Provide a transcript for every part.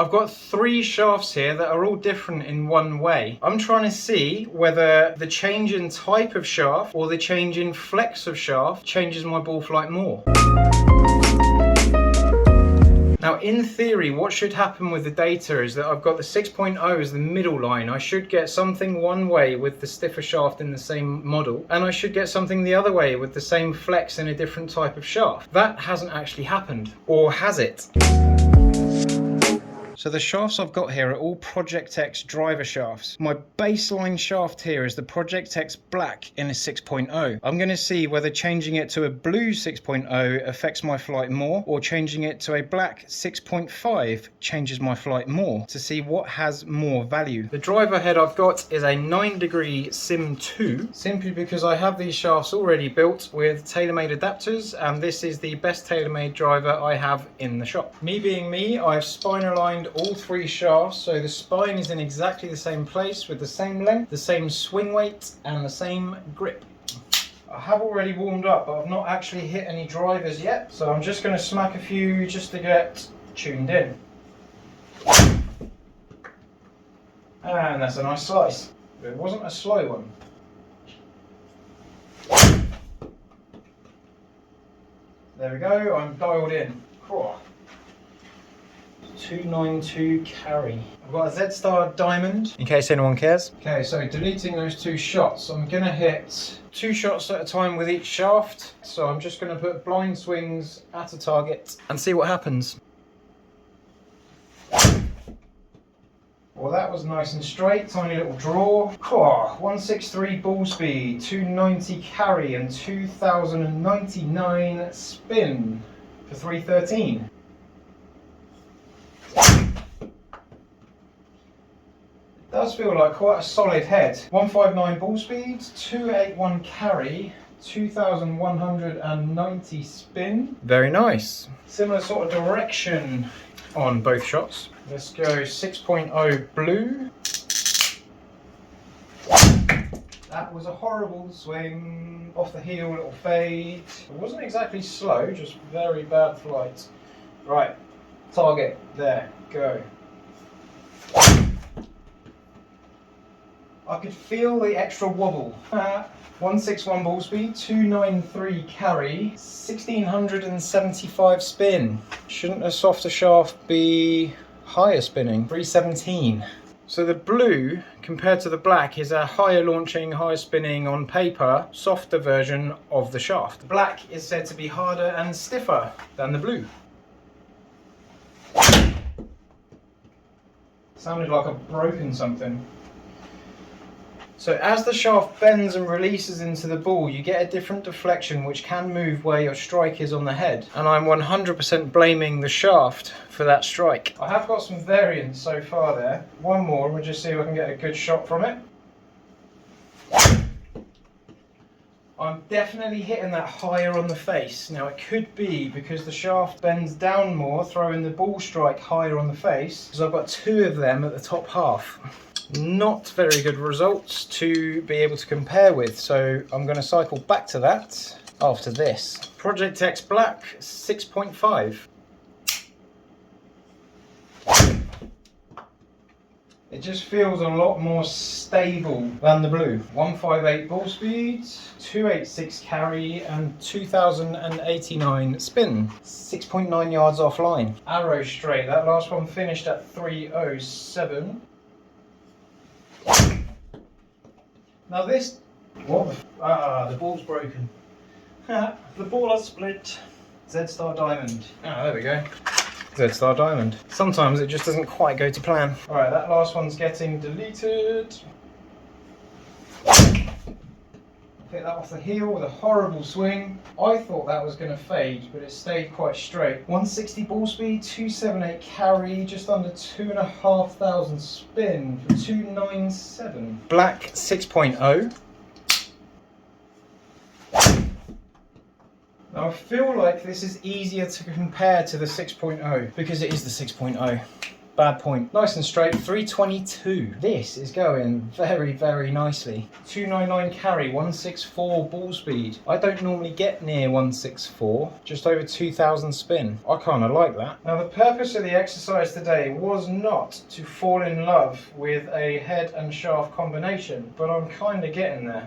I've got 3 shafts here that are all different in one way. I'm trying to see whether the change in type of shaft or the change in flex of shaft changes my ball flight more. Now, in theory, what should happen with the data is that I've got the 6.0 as the middle line. I should get something one way with the stiffer shaft in the same model, and I should get something the other way with the same flex in a different type of shaft. That hasn't actually happened, or has it? So the shafts I've got here are all Project X driver shafts. My baseline shaft here is the Project X black in a 6.0. I'm going to see whether changing it to a blue 6.0 affects my flight more, or changing it to a black 6.5 changes my flight more, to see what has more value. The driver head I've got is a 9-degree SIM2, simply because I have these shafts already built with Taylormade adapters, and this is the best Taylormade driver I have in the shop. Me being me, I've spine aligned all 3 shafts, so the spine is in exactly the same place with the same length, the same swing weight and the same grip. I have already warmed up, but I've not actually hit any drivers yet, so I'm just going to smack a few just to get tuned in. And that's a nice slice. But it wasn't a slow one. There we go, I'm dialed in. Cool. 292 carry. I've got a Z-Star Diamond, in case anyone cares. Okay, so deleting those 2 shots, I'm going to hit 2 shots at a time with each shaft. So I'm just going to put blind swings at a target and see what happens. Well, that was nice and straight, tiny little draw. 163 ball speed, 290 carry and 2099 spin for 313. It does feel like quite a solid head. 159 ball speed, 281 carry, 2190 spin. Very nice. Similar sort of direction on both shots. Let's go 6.0 blue. That was a horrible swing. Off the heel, little fade. It wasn't exactly slow, just very bad flight. Right, target, there, go. I could feel the extra wobble. 161 ball speed, 293 carry, 1675 spin. Shouldn't a softer shaft be higher spinning? 317. So the blue, compared to the black, is a higher launching, higher spinning on paper, softer version of the shaft. The black is said to be harder and stiffer than the blue. Sounded like I've broken something. So as the shaft bends and releases into the ball, you get a different deflection which can move where your strike is on the head. And I'm 100% blaming the shaft for that strike. I have got some variance so far there. One more, we'll just see if I can get a good shot from it. I'm definitely hitting that higher on the face. Now it could be because the shaft bends down more, throwing the ball strike higher on the face, because I've got 2 of them at the top half. Not very good results to be able to compare with, so I'm going to cycle back to that after this. Project X Black 6.5. It just feels a lot more stable than the blue. 158 ball speed, 286 carry and 2089 spin. 6.9 yards offline. Arrow straight, that last one finished at 307. Now this, the ball's broken. The ball has split. Z-Star Diamond. There we go. Z-Star Diamond. Sometimes it just doesn't quite go to plan. Alright, that last one's getting deleted. Hit that off the heel with a horrible swing. I thought that was going to fade, but it stayed quite straight. 160 ball speed, 278 carry, just under 2,500 spin for 297. Black 6.0. Now I feel like this is easier to compare to the 6.0 because it is the 6.0. Bad point. Nice and straight, 322. This is going very, very nicely. 299 carry, 164 ball speed. I don't normally get near 164, just over 2000 spin. I kind of like that. Now the purpose of the exercise today was not to fall in love with a head and shaft combination, but I'm kind of getting there.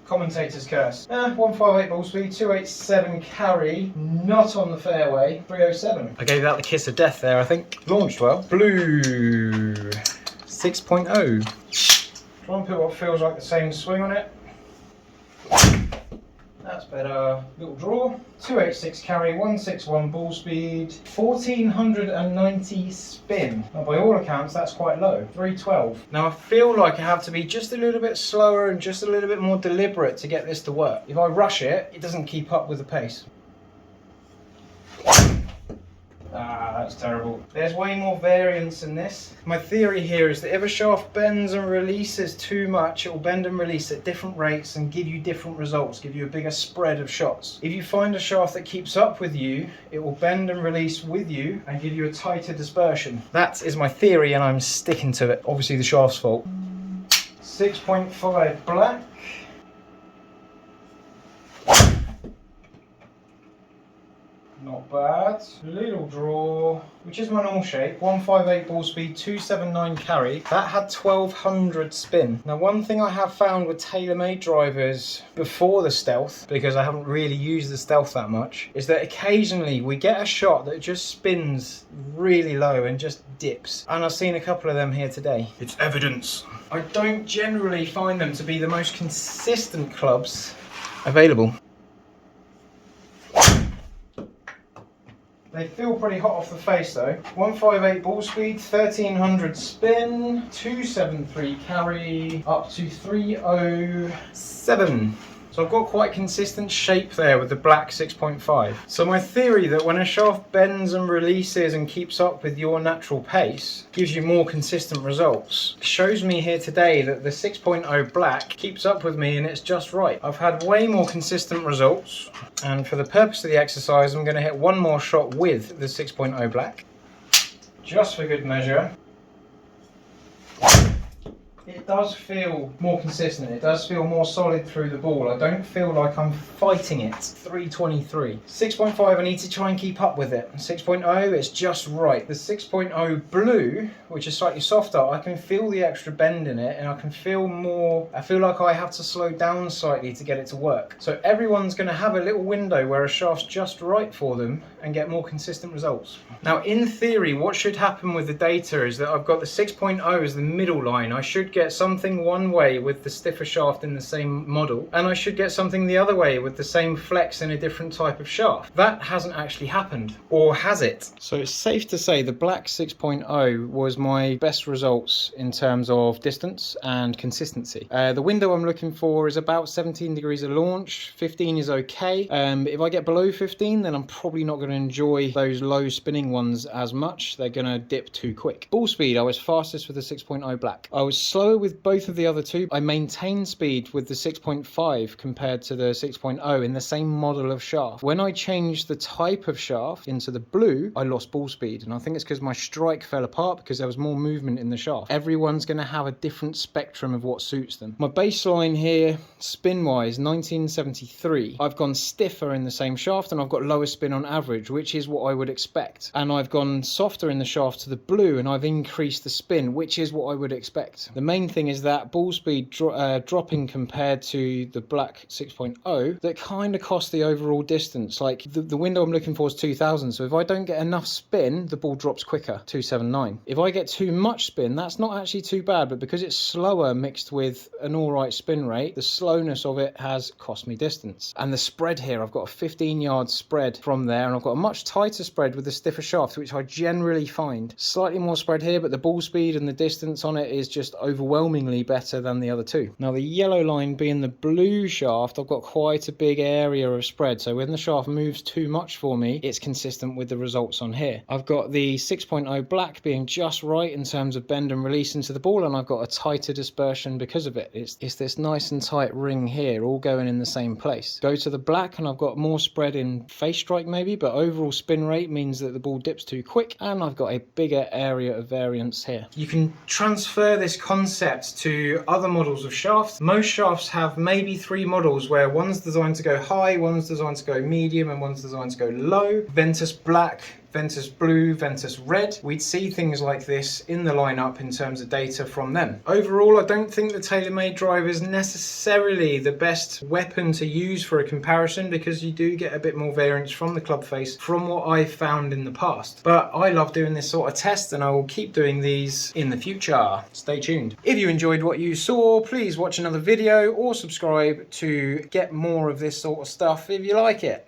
Commentator's curse. 158 ball speed, 287 carry, not on the fairway, 307. I gave that the kiss of death there, I think. Launched well. Blue 6.0. Try and put what feels like the same swing on it. That's better. Little draw. 286 carry, 161 ball speed, 1490 spin. Now by all accounts that's quite low, 312. Now I feel like I have to be just a little bit slower and just a little bit more deliberate to get this to work. If I rush it, it doesn't keep up with the pace. That's terrible. There's way more variance in this. My theory here is that if a shaft bends and releases too much, it will bend and release at different rates and give you different results, give you a bigger spread of shots. If you find a shaft that keeps up with you, it will bend and release with you and give you a tighter dispersion. That is my theory and I'm sticking to it. Obviously the shaft's fault. 6.5 black. Not bad. Little draw, which is my normal shape. 158 ball speed, 279 carry. That had 1200 spin. Now one thing I have found with Taylormade drivers before the stealth, because I haven't really used the stealth that much, is that occasionally we get a shot that just spins really low and just dips. And I've seen a couple of them here today. It's evidence. I don't generally find them to be the most consistent clubs available. They feel pretty hot off the face though. 158 ball speed, 1300 spin, 273 carry, up to 307. So I've got quite consistent shape there with the black 6.5. So my theory that when a shaft bends and releases and keeps up with your natural pace, gives you more consistent results, shows me here today that the 6.0 black keeps up with me and it's just right. I've had way more consistent results, and for the purpose of the exercise I'm going to hit one more shot with the 6.0 black, just for good measure. It does feel more consistent, it does feel more solid through the ball. I don't feel like I'm fighting it. 323. 6.5 I need to try and keep up with it. 6.0 it's just right. The 6.0 blue, which is slightly softer, I can feel the extra bend in it and I can feel more, I feel like I have to slow down slightly to get it to work. So everyone's going to have a little window where a shaft's just right for them and get more consistent results. Now in theory what should happen with the data is that I've got the 6.0 as the middle line. I should get something one way with the stiffer shaft in the same model, and I should get something the other way with the same flex in a different type of shaft. That hasn't actually happened, or has it? So it's safe to say the black 6.0 was my best results in terms of distance and consistency. The window I'm looking for is about 17 degrees of launch, 15 is okay. If I get below 15 then I'm probably not going to enjoy those low spinning ones as much, they're going to dip too quick. Ball speed, I was fastest with the 6.0 black. I was slower with both of the other two. I maintained speed with the 6.5 compared to the 6.0 in the same model of shaft. When I changed the type of shaft into the blue, I lost ball speed, and I think it's because my strike fell apart because there was more movement in the shaft. Everyone's going to have a different spectrum of what suits them. My baseline here, spin-wise, 1973. I've gone stiffer in the same shaft and I've got lower spin on average, which is what I would expect. And I've gone softer in the shaft to the blue and I've increased the spin, which is what I would expect. The main thing is that ball speed dropping compared to the black 6.0 that kind of cost the overall distance. Like the window I'm looking for is 2000, so if I don't get enough spin the ball drops quicker, 279. If I get too much spin that's not actually too bad, but because it's slower mixed with an alright spin rate, the slowness of it has cost me distance. And the spread here, I've got a 15-yard spread from there and I've got a much tighter spread with the stiffer shaft, which I generally find slightly more spread here, but the ball speed and the distance on it is just overwhelming overwhelmingly better than the other two. Now the yellow line being the blue shaft, I've got quite a big area of spread, so when the shaft moves too much for me, it's consistent with the results on here. I've got the 6.0 black being just right in terms of bend and release into the ball, and I've got a tighter dispersion because of it. It's this nice and tight ring here, all going in the same place. Go to the black and I've got more spread in face strike maybe, but overall spin rate means that the ball dips too quick, and I've got a bigger area of variance here. You can transfer this concept to other models of shafts. Most shafts have maybe 3 models where one's designed to go high, one's designed to go medium, and one's designed to go low. Ventus black, Ventus blue, Ventus red. We'd see things like this in the lineup in terms of data from them. Overall, I don't think the Taylormade drive is necessarily the best weapon to use for a comparison, because you do get a bit more variance from the club face from what I've found in the past. But I love doing this sort of test, and I will keep doing these in the future. Stay tuned. If you enjoyed what you saw, please watch another video or subscribe to get more of this sort of stuff if you like it.